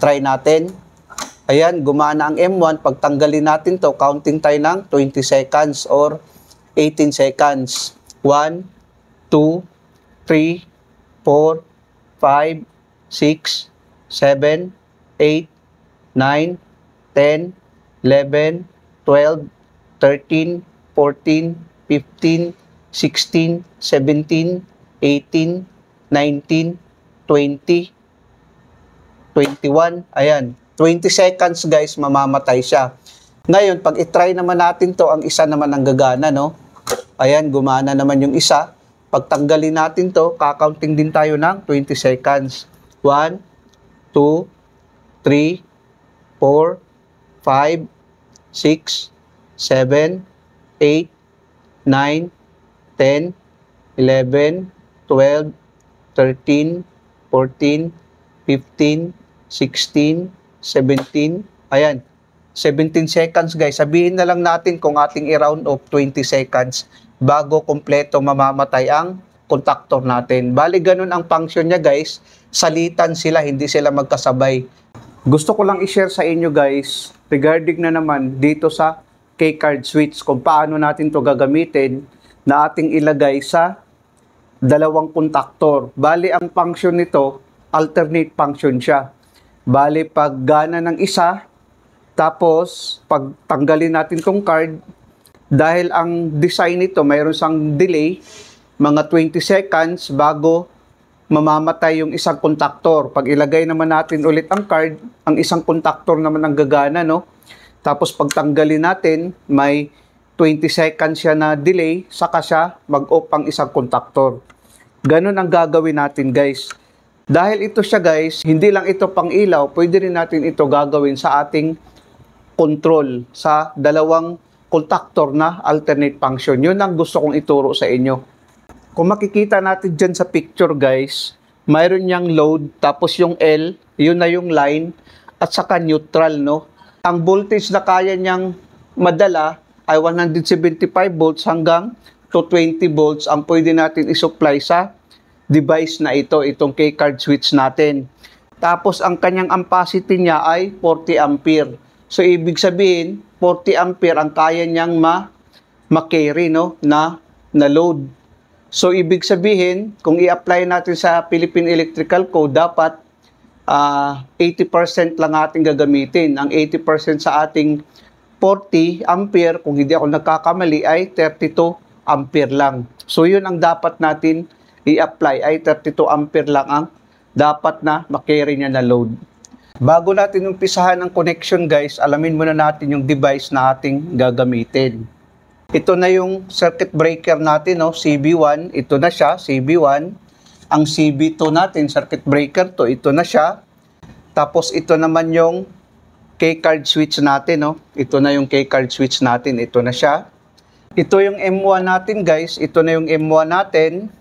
Try natin. Ayan, gumana ang M1. Pagtanggalin natin to, counting tayo ng 20 seconds or 18 seconds. 1, 2, 3, 4, 5, 6, 7, 8, 9, 10, 11, 12, 13, 14, 15, 16, 17, 18, 19, 20, 21. Ayan, 20 seconds guys, mamamatay siya. Ngayon, pag itry naman natin to, ang isa naman ang gagana, no? Ayan, gumana naman yung isa. Pag tanggalin natin to, kakaunting din tayo ng 20 seconds. 1, 2, 3, 4, 5, 6, 7, 8, 9, 10, 11, 12, 13, 14, 15, 16, 17, ayan, 17 seconds guys. Sabihin na lang natin kung ating i-round off 20 seconds bago kompleto mamamatay ang contactor natin. Bali, ganun ang function niya guys. Salitan sila, hindi sila magkasabay. Gusto ko lang i-share sa inyo guys regarding na naman dito sa K-card switch kung paano natin to gagamitin na ating ilagay sa dalawang contactor. Bali, ang function nito, alternate function siya. Bali, pag gana ng isa, tapos pag tanggalin natin tong card, dahil ang design nito, mayroon siyang delay, mga 20 seconds bago mamamatay yung isang contactor. Pag ilagay naman natin ulit ang card, ang isang contactor naman ang gagana, no? Tapos pag tanggalin natin, may 20 seconds siya na delay, saka siya mag-off ang isang contactor. Ganun ang gagawin natin guys. Dahil ito siya guys, hindi lang ito pang ilaw, pwede rin natin ito gagawin sa ating control sa dalawang contactor na alternate function. Yun ang gusto kong ituro sa inyo. Kung makikita natin dyan sa picture guys, mayroon niyang load, tapos yung L, yun na yung line, at saka neutral, no? Ang voltage na kaya niyang madala ay 175 volts hanggang to 20 volts ang pwede natin isupply sa device na ito, itong K-card switch natin. Tapos ang kanyang ampacity niya ay 40 ampere. So ibig sabihin, 40 ampere ang kaya niyang ma-carry, no, na load. So ibig sabihin, kung i-apply natin sa Philippine Electrical Code, dapat 80% lang ating gagamitin. Ang 80% sa ating 40 ampere, kung hindi ako nagkakamali, ay 32 ampere lang. So yun ang dapat natin i-apply, ay 32 ampere lang ang dapat na makarry niya na load. Bago natin umpisahan ang connection guys, alamin muna natin yung device na ating gagamitin. Ito na yung circuit breaker natin, no? CB1, ito na siya, CB1. Ang CB2 natin, circuit breaker to, ito na siya. Tapos ito naman yung K-card switch natin, no? Ito na yung K-card switch natin, ito na siya. Ito yung M1 natin guys, ito na yung M1 natin.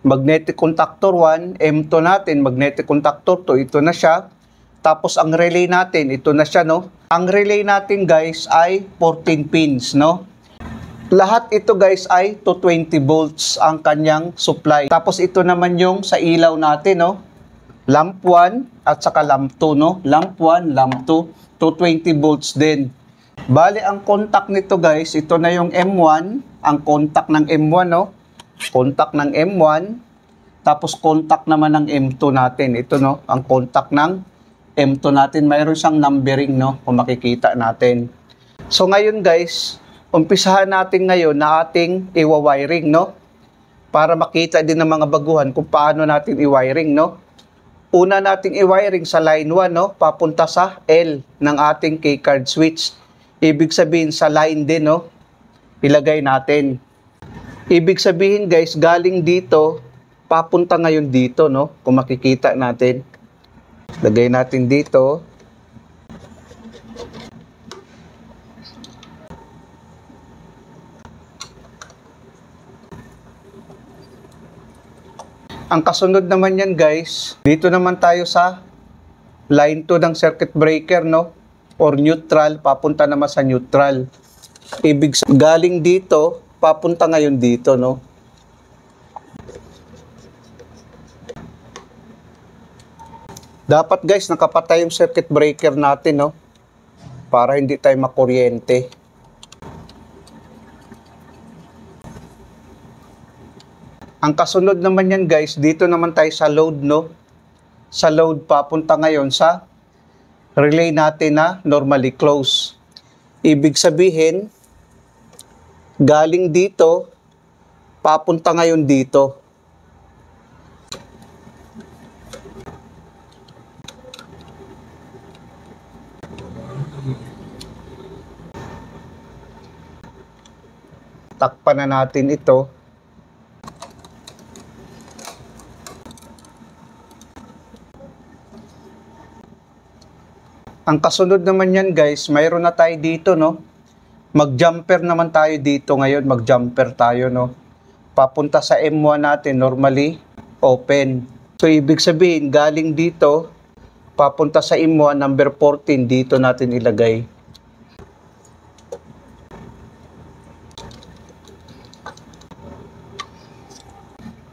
Magnetic contactor 1, M2 natin, magnetic contactor 2, ito na siya. Tapos ang relay natin, ito na siya, no? Ang relay natin guys ay 14 pins, no? Lahat ito guys ay 220 volts ang kanyang supply. Tapos ito naman yung sa ilaw natin, no? Lamp 1 at saka lamp 2, no? Lamp 1, lamp 2, 220 volts din. Bali, ang contact nito guys, ito na yung M1, ang contact ng M1, no? Contact ng M1, tapos contact naman ng M2 natin. Ito, no? Ang contact ng M2 natin, mayroon siyang numbering, no? Kung makikita natin. So ngayon guys, umpisahan natin ngayon na ating i-wiring, no? Para makita din ng mga baguhan kung paano natin i-wiring, no? Una nating i-wiring sa line 1, no? Papunta sa L ng ating K-card switch. Ibig sabihin sa line din, no? Ilagay natin. Ibig sabihin guys, galing dito, papunta ngayon dito, no? Kung makikita natin. Lagay natin dito. Ang kasunod naman yan guys, dito naman tayo sa line 2 ng circuit breaker, no? Or neutral, papunta naman sa neutral. Ibig sabihin, galing dito, papunta ngayon dito, no? Dapat guys, nakapatay yung circuit breaker natin, no? Para hindi tayo makuryente. Ang kasunod naman yan guys, dito naman tayo sa load, no? Sa load, papunta ngayon sa relay natin na normally close. Ibig sabihin, galing dito, papunta ngayon dito. Takpan na natin ito. Ang kasunod naman yan guys, mayroon na tayo dito, no? Mag-jumper naman tayo dito ngayon, mag-jumper tayo, no? Papunta sa M1 natin, normally open. So ibig sabihin, galing dito, papunta sa M1 number 14, dito natin ilagay.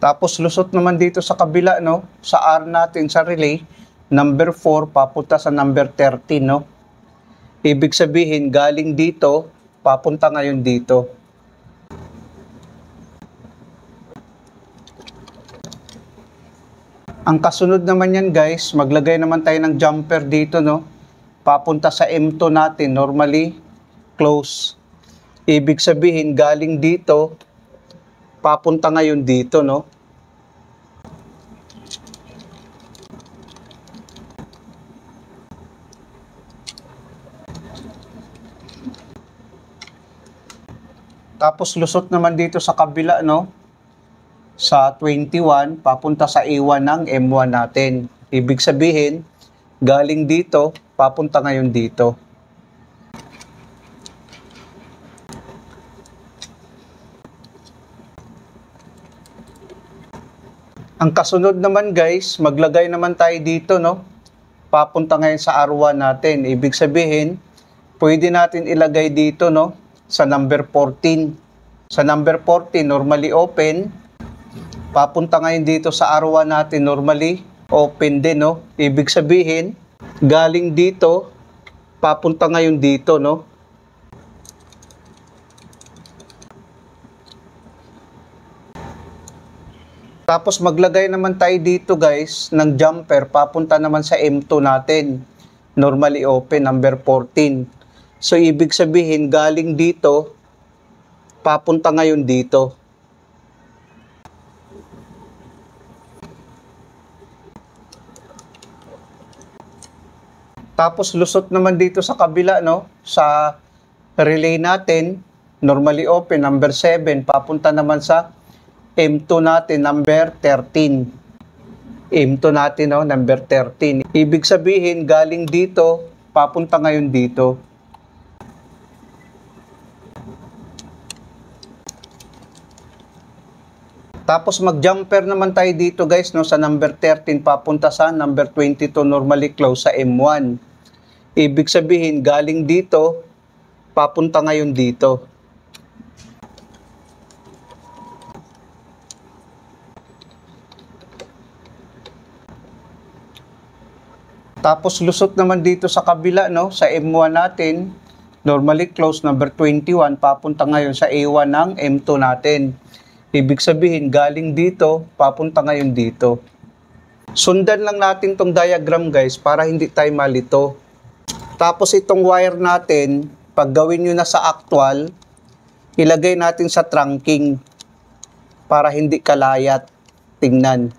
Tapos lusot naman dito sa kabila, no? Sa R natin, sa relay, number 4, papunta sa number 13, no? Ibig sabihin, galing dito, papunta ngayon dito. Ang kasunod naman yan guys, maglagay naman tayo ng jumper dito, no? Papunta sa M2 natin, normally close. Ibig sabihin, galing dito, papunta ngayon dito, no? Tapos lusot naman dito sa kabila, no? Sa 21, papunta sa A1 ng M1 natin. Ibig sabihin, galing dito, papunta ngayon dito. Ang kasunod naman guys, maglagay naman tayo dito, no? Papunta ngayon sa R1 natin. Ibig sabihin, pwede natin ilagay dito, no? Sa number 14. Sa number 14, normally open. Papunta ngayon dito sa R1 natin, normally open din, no? Ibig sabihin, galing dito, papunta ngayon dito, no? Tapos maglagay naman tayo dito guys ng jumper, papunta naman sa M2 natin. Normally open, number 14. So ibig sabihin, galing dito, papunta ngayon dito. Tapos lusot naman dito sa kabila, no? Sa relay natin, normally open, number 7, papunta naman sa M2 natin, number 13. M2 natin, no? Number 13. Ibig sabihin, galing dito, papunta ngayon dito. Tapos mag-jumper naman tayo dito guys, no, sa number 13 papunta sa number 22, normally close sa M1. Ibig sabihin, galing dito, papunta ngayon dito. Tapos lusot naman dito sa kabila, no, sa M1 natin, normally close number 21, papunta ngayon sa A1 ng M2 natin. Ibig sabihin, galing dito, papunta ngayon dito. Sundan lang natin tong diagram guys, para hindi tayo malito. Tapos itong wire natin, pag gawin nyo na sa actual, ilagay natin sa trunking, para hindi kalayat. Tingnan.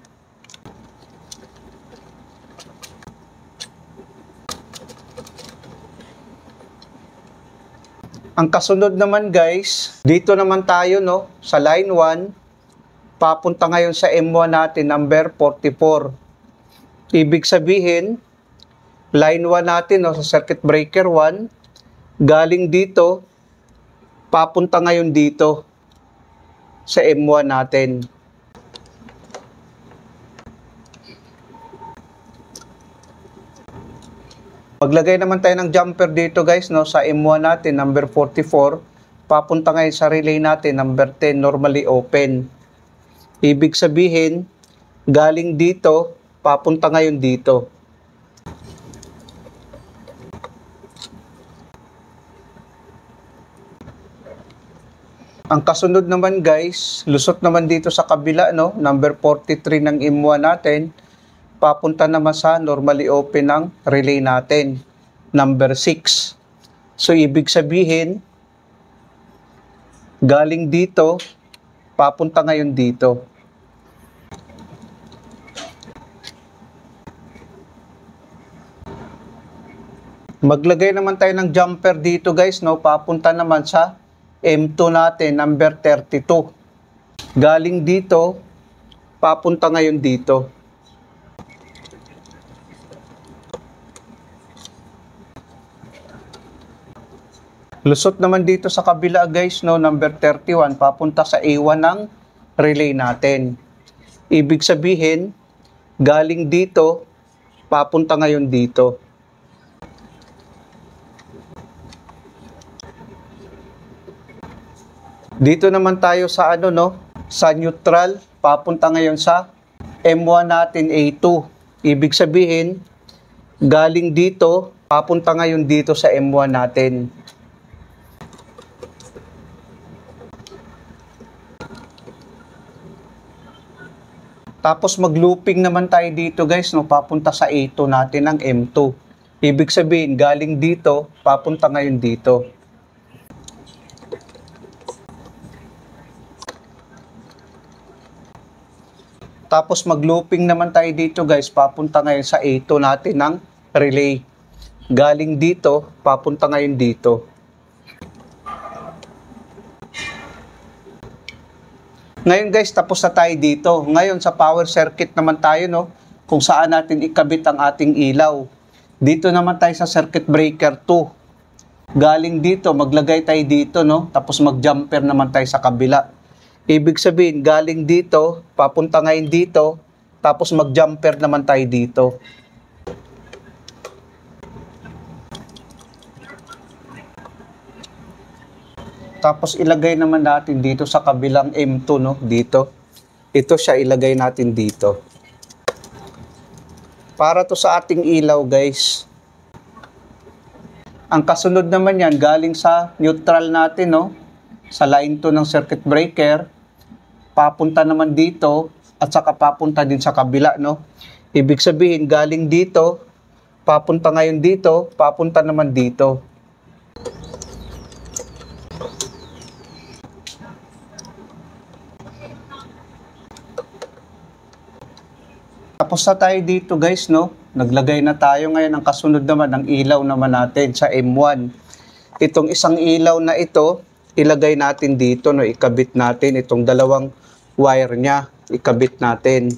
Ang kasunod naman guys, dito naman tayo, no, sa line 1, papunta ngayon sa M1 natin, number 44. Ibig sabihin, line 1 natin, no, sa circuit breaker 1, galing dito, papunta ngayon dito, sa M1 natin. Maglagay naman tayo ng jumper dito guys, no, sa M1 natin, number 44. Papunta ngayon sa relay natin, number 10, normally open. Ibig sabihin, galing dito, papunta ngayon dito. Ang kasunod naman guys, lusot naman dito sa kabila, no? Number 43 ng M1 natin, papunta naman sa normally open ng relay natin, number 6. So, ibig sabihin, galing dito, papunta ngayon dito. Maglagay naman tayo ng jumper dito guys, no? Papunta naman sa M2 natin, number 32. Galing dito, papunta ngayon dito. Lusot naman dito sa kabila guys, no? Number 31, papunta sa A1 ng relay natin. Ibig sabihin, galing dito, papunta ngayon dito. Dito naman tayo sa ano, no? Sa neutral, papunta ngayon sa M1 natin A2. Ibig sabihin, galing dito, papunta ngayon dito sa M1 natin. Tapos mag-looping naman tayo dito guys, no? Papunta sa A2 natin ng M2. Ibig sabihin, galing dito, papunta ngayon dito. Tapos mag-looping naman tayo dito guys, papunta ngayon sa A2 natin ng relay. Galing dito, papunta ngayon dito. Ngayon guys, tapos na tayo dito. Ngayon sa power circuit naman tayo, no? Kung saan natin ikabit ang ating ilaw. Dito naman tayo sa circuit breaker 2. Galing dito, maglagay tayo dito, no? Tapos mag-jumper naman tayo sa kabila. Ibig sabihin, galing dito, papunta ngayon dito, tapos mag-jumper naman tayo dito. Tapos ilagay naman natin dito sa kabilang M2, no? Dito. Ito siya, ilagay natin dito. Para to sa ating ilaw, guys. Ang kasunod naman yan, galing sa neutral natin, no? Sa line 2 ng circuit breaker, papunta naman dito at saka papunta din sa kabila, no? Ibig sabihin, galing dito, papunta ngayon dito, papunta naman dito. Tapos na tayo dito guys, no? Naglagay na tayo ngayon ng kasunod naman ng ilaw naman natin sa M1. Itong isang ilaw na ito, ilagay natin dito, no? Ikabit natin itong dalawang wire niya, ikabit natin.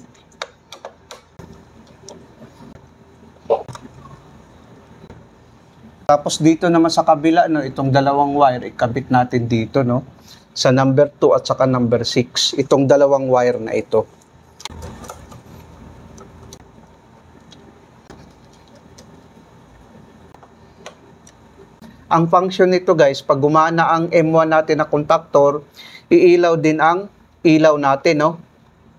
Tapos dito naman sa kabila, no, itong dalawang wire, ikabit natin dito, no, sa number 2 at saka number 6, itong dalawang wire na ito. Ang function nito guys, pag gumana ang M1 natin na contactor, iilaw din ang ilaw natin, no?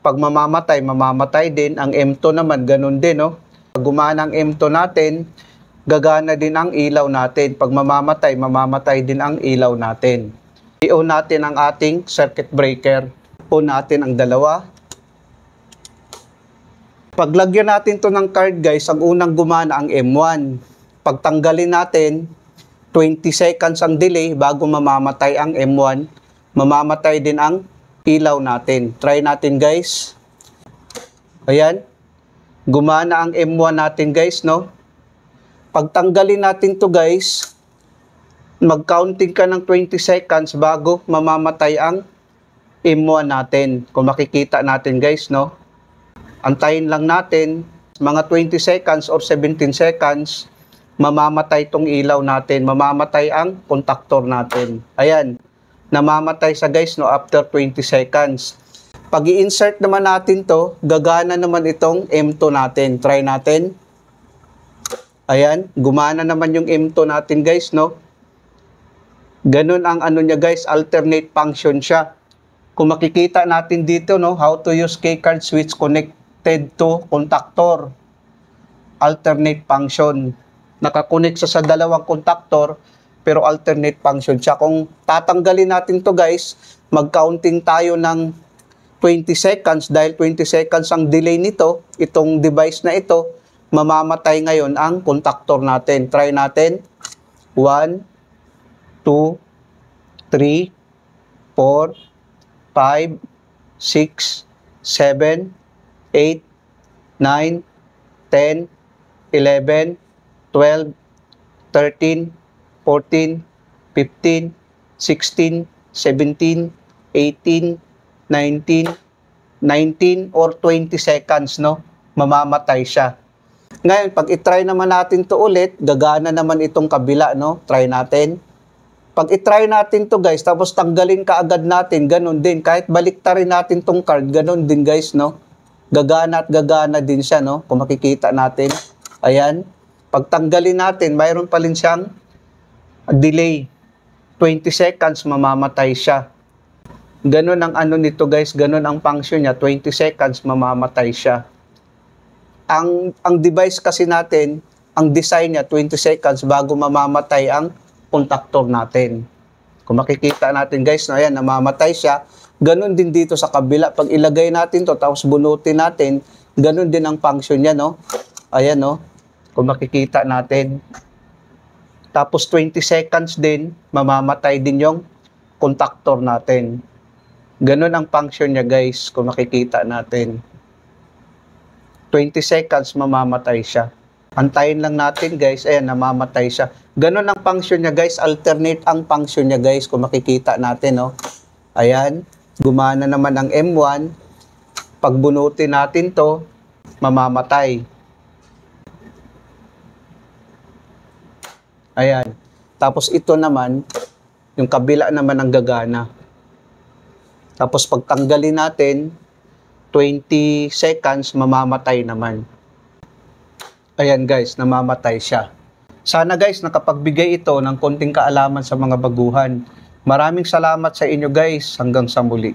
Pag mamamatay, mamamatay din. Ang M2 naman, ganun din, no? Pag gumana ang M2 natin, gagana din ang ilaw natin. Pag mamamatay, mamamatay din ang ilaw natin. I-on natin ang ating circuit breaker. On natin ang dalawa. Paglagyan natin to ng card guys, ang unang gumana ang M1. Pagtanggalin natin, 20 seconds ang delay bago mamamatay ang M1. Mamamatay din ang ilaw natin. Try natin guys. Ayan. Gumana ang M1 natin guys, no? Pagtanggalin natin to guys, mag-counting ka ng 20 seconds bago mamamatay ang M1 natin. Kung makikita natin guys, no? Antayin lang natin mga 20 seconds or 17 seconds, mamamatay tong ilaw natin. Mamamatay ang contactor natin. Ayan. Namamatay sa guys, no, after 20 seconds. Pag i-insert naman natin to, gagana naman itong M2 natin. Try natin. Ayan, gumana naman yung M2 natin guys, no. Ganun ang ano niya guys, alternate function siya. Kung makikita natin dito, no, how to use keycard switch connected to contactor. Alternate function. Nakakonect sa dalawang contactor, pero alternate function siya. Kung tatanggalin natin to guys, mag-counting tayo ng 20 seconds. Dahil 20 seconds ang delay nito, itong device na ito, mamamatay ngayon ang contactor natin. Try natin. 1, 2, 3, 4, 5, 6, 7, 8, 9, 10, 11, 12, 13, 14, 15, 16, 17, 18, 19, 19 or 20 seconds, no? Mamamatay siya. Ngayon, pag itry naman natin to ulit, gagana naman itong kabila, no? Try natin. Pag itry natin to guys, tapos tanggalin kaagad natin, ganun din. Kahit baliktarin natin tong card, ganun din guys, no? Gagana at gagana din siya, no? Kung makikita natin. Ayan. Pag tanggalin natin, mayroon pa rin siyang delay. 20 seconds, mamamatay siya. Ganun ang ano nito guys, ganun ang function niya. 20 seconds, mamamatay siya. Ang device kasi natin, ang design niya, 20 seconds bago mamamatay ang contactor natin. Kung makikita natin guys, ayan, namamatay siya. Ganun din dito sa kabila. Pag ilagay natin to tapos bunutin natin, ganun din ang function niya, no? Ayan, no? Kung makikita natin. Tapos 20 seconds din, mamamatay din yung contactor natin. Ganun ang function niya guys, kung makikita natin. 20 seconds, mamamatay siya. Antayin lang natin guys, ayan, namamatay siya. Ganun ang function niya guys, alternate ang function niya guys, kung makikita natin, no? Ayan, gumana naman ang M1. Pag bunutin natin to, mamamatay. Ayan. Tapos ito naman, yung kabila naman ang gagana. Tapos pag tanggalin natin, 20 seconds, mamamatay naman. Ayan guys, namamatay siya. Sana guys, nakapagbigay ito ng konting kaalaman sa mga baguhan. Maraming salamat sa inyo guys. Hanggang sa muli.